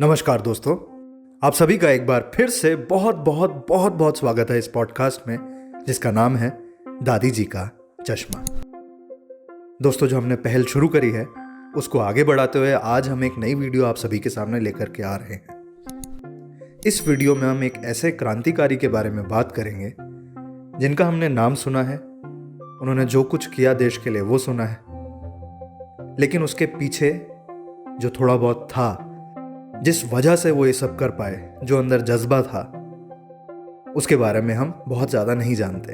नमस्कार दोस्तों, आप सभी का एक बार फिर से बहुत बहुत बहुत बहुत स्वागत है इस पॉडकास्ट में जिसका नाम है दादी जी का चश्मा। दोस्तों, जो हमने पहल शुरू करी है उसको आगे बढ़ाते हुए आज हम एक नई वीडियो आप सभी के सामने लेकर के आ रहे हैं। इस वीडियो में हम एक ऐसे क्रांतिकारी के बारे में बात करेंगे जिनका हमने नाम सुना है, उन्होंने जो कुछ किया देश के लिए वो सुना है, लेकिन उसके पीछे जो थोड़ा बहुत था, जिस वजह से वो ये सब कर पाए, जो अंदर जज्बा था, उसके बारे में हम बहुत ज़्यादा नहीं जानते।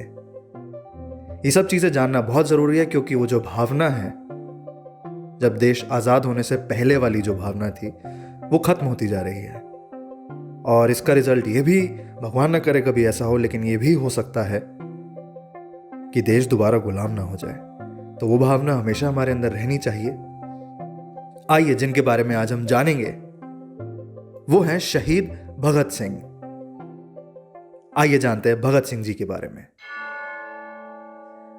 ये सब चीज़ें जानना बहुत ज़रूरी है क्योंकि वो जो भावना है, जब देश आज़ाद होने से पहले वाली जो भावना थी वो ख़त्म होती जा रही है। और इसका रिजल्ट ये भी, भगवान न करे कभी ऐसा हो, लेकिन ये भी हो सकता है कि देश दोबारा गुलाम ना हो जाए। तो वो भावना हमेशा हमारे अंदर रहनी चाहिए। आइए, जिनके बारे में आज हम जानेंगे वो हैं शहीद भगत सिंह। आइए जानते हैं भगत सिंह जी के बारे में।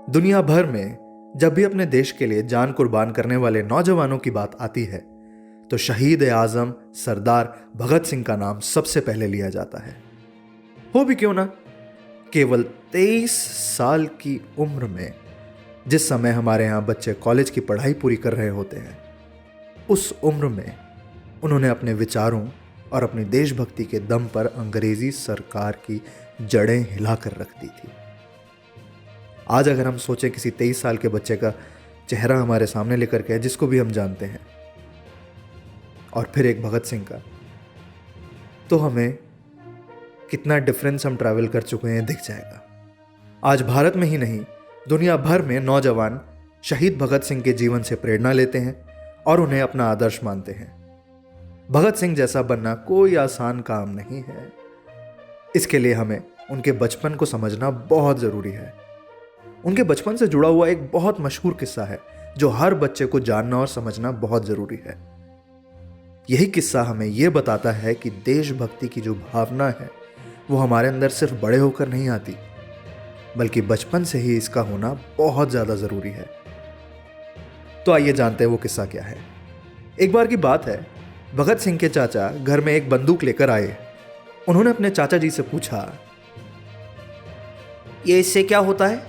दुनिया भर में जब भी अपने देश के लिए जान कुर्बान करने वाले नौजवानों की बात आती है तो शहीद आजम सरदार भगत सिंह का नाम सबसे पहले लिया जाता है। हो भी क्यों ना, केवल 23 साल की उम्र में, जिस समय हमारे यहां बच्चे कॉलेज की पढ़ाई पूरी कर रहे होते हैं, उस उम्र में उन्होंने अपने विचारों और अपनी देशभक्ति के दम पर अंग्रेजी सरकार की जड़ें हिलाकर रख दी थी। आज अगर हम सोचें किसी 23 साल के बच्चे का चेहरा हमारे सामने लेकर के, जिसको भी हम जानते हैं, और फिर एक भगत सिंह का, तो हमें कितना डिफरेंस हम ट्रैवल कर चुके हैं दिख जाएगा। आज भारत में ही नहीं, दुनिया भर में नौजवान शहीद भगत सिंह के जीवन से प्रेरणा लेते हैं और उन्हें अपना आदर्श मानते हैं। भगत सिंह जैसा बनना कोई आसान काम नहीं है। इसके लिए हमें उनके बचपन को समझना बहुत ज़रूरी है। उनके बचपन से जुड़ा हुआ एक बहुत मशहूर किस्सा है जो हर बच्चे को जानना और समझना बहुत ज़रूरी है। यही किस्सा हमें यह बताता है कि देशभक्ति की जो भावना है वो हमारे अंदर सिर्फ बड़े होकर नहीं आती, बल्कि बचपन से ही इसका होना बहुत ज़्यादा ज़रूरी है। तो आइए जानते हैं वो किस्सा क्या है। एक बार की बात है, भगत सिंह के चाचा घर में एक बंदूक लेकर आए। उन्होंने अपने चाचा जी से पूछा, ये इससे क्या होता है?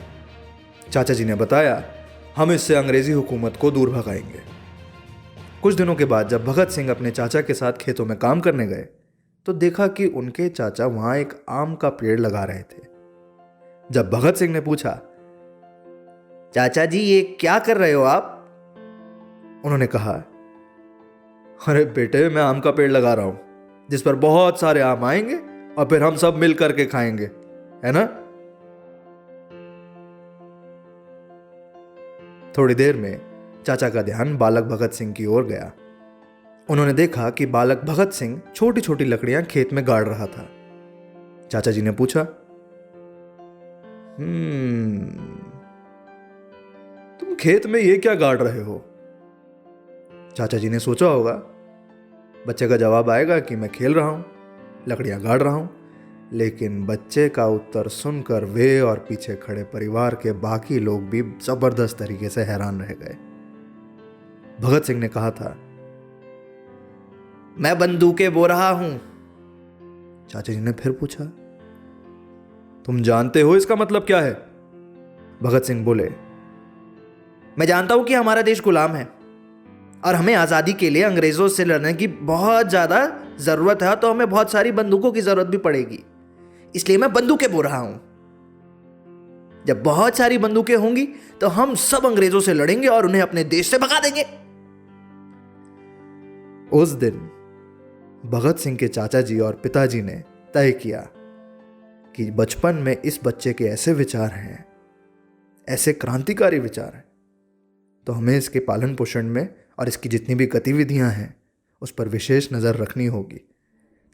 चाचा जी ने बताया, हम इससे अंग्रेजी हुकूमत को दूर भगाएंगे। कुछ दिनों के बाद जब भगत सिंह अपने चाचा के साथ खेतों में काम करने गए तो देखा कि उनके चाचा वहां एक आम का पेड़ लगा रहे थे। जब भगत सिंह ने पूछा, चाचा जी ये क्या कर रहे हो आप? उन्होंने कहा, अरे बेटे, मैं आम का पेड़ लगा रहा हूं जिस पर बहुत सारे आम आएंगे और फिर हम सब मिल करके खाएंगे, है ना? थोड़ी देर में चाचा का ध्यान बालक भगत सिंह की ओर गया। उन्होंने देखा कि बालक भगत सिंह छोटी छोटी लकड़ियां खेत में गाड़ रहा था। चाचा जी ने पूछा, तुम खेत में ये क्या गाड़ रहे हो? चाचा जी ने सोचा होगा बच्चे का जवाब आएगा कि मैं खेल रहा हूं, लकड़ियां गाड़ रहा हूं, लेकिन बच्चे का उत्तर सुनकर वे और पीछे खड़े परिवार के बाकी लोग भी जबरदस्त तरीके से हैरान रह गए। भगत सिंह ने कहा था, मैं बंदूकें बो रहा हूं। चाचा जी ने फिर पूछा, तुम जानते हो इसका मतलब क्या है? भगत सिंह बोले, मैं जानता हूं कि हमारा देश गुलाम है और हमें आज़ादी के लिए अंग्रेज़ों से लड़ने की बहुत ज़्यादा ज़रूरत है, तो हमें बहुत सारी बंदूकों की ज़रूरत भी पड़ेगी, इसलिए मैं बंदूकें बो रहा हूं। जब बहुत सारी बंदूकें होंगी तो हम सब अंग्रेज़ों से लड़ेंगे और उन्हें अपने देश से भगा देंगे। उस दिन भगत सिंह के चाचा जी और पिताजी ने तय किया कि बचपन में इस बच्चे के ऐसे विचार हैं, ऐसे क्रांतिकारी विचार हैं, तो हमें इसके पालन पोषण में और इसकी जितनी भी गतिविधियां हैं उस पर विशेष नज़र रखनी होगी,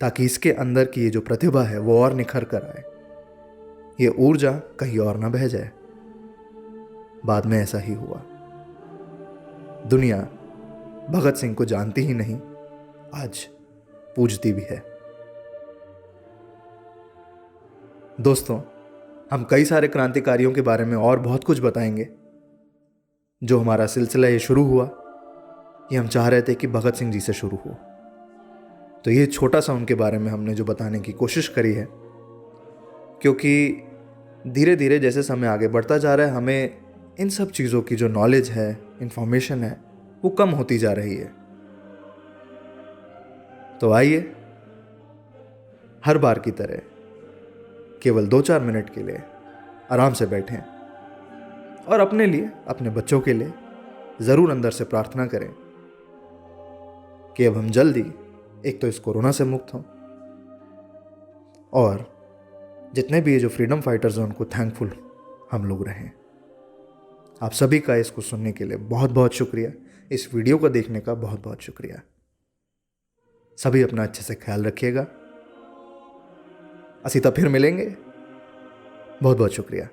ताकि इसके अंदर की ये जो प्रतिभा है वो और निखर कर आए, ये ऊर्जा कहीं और ना बह जाए। बाद में ऐसा ही हुआ। दुनिया भगत सिंह को जानती ही नहीं, आज पूजती भी है। दोस्तों, हम कई सारे क्रांतिकारियों के बारे में और बहुत कुछ बताएंगे। जो हमारा सिलसिला ये शुरू हुआ, ये हम चाह रहे थे कि भगत सिंह जी से शुरू हो। तो ये छोटा सा उनके बारे में हमने जो बताने की कोशिश करी है, क्योंकि धीरे धीरे जैसे समय आगे बढ़ता जा रहा है हमें इन सब चीज़ों की जो नॉलेज है, इंफॉर्मेशन है, वो कम होती जा रही है। तो आइए हर बार की तरह केवल 2-4 मिनट के लिए आराम से बैठें और अपने लिए, अपने बच्चों के लिए ज़रूर अंदर से प्रार्थना करें कि अब हम जल्दी एक तो इस कोरोना से मुक्त हों, और जितने भी ये जो फ्रीडम फाइटर्स हैं उनको थैंकफुल हम लोग रहें। आप सभी का इसको सुनने के लिए बहुत बहुत शुक्रिया, इस वीडियो को देखने का बहुत बहुत शुक्रिया। सभी अपना अच्छे से ख्याल रखिएगा। असीता फिर मिलेंगे। बहुत बहुत शुक्रिया।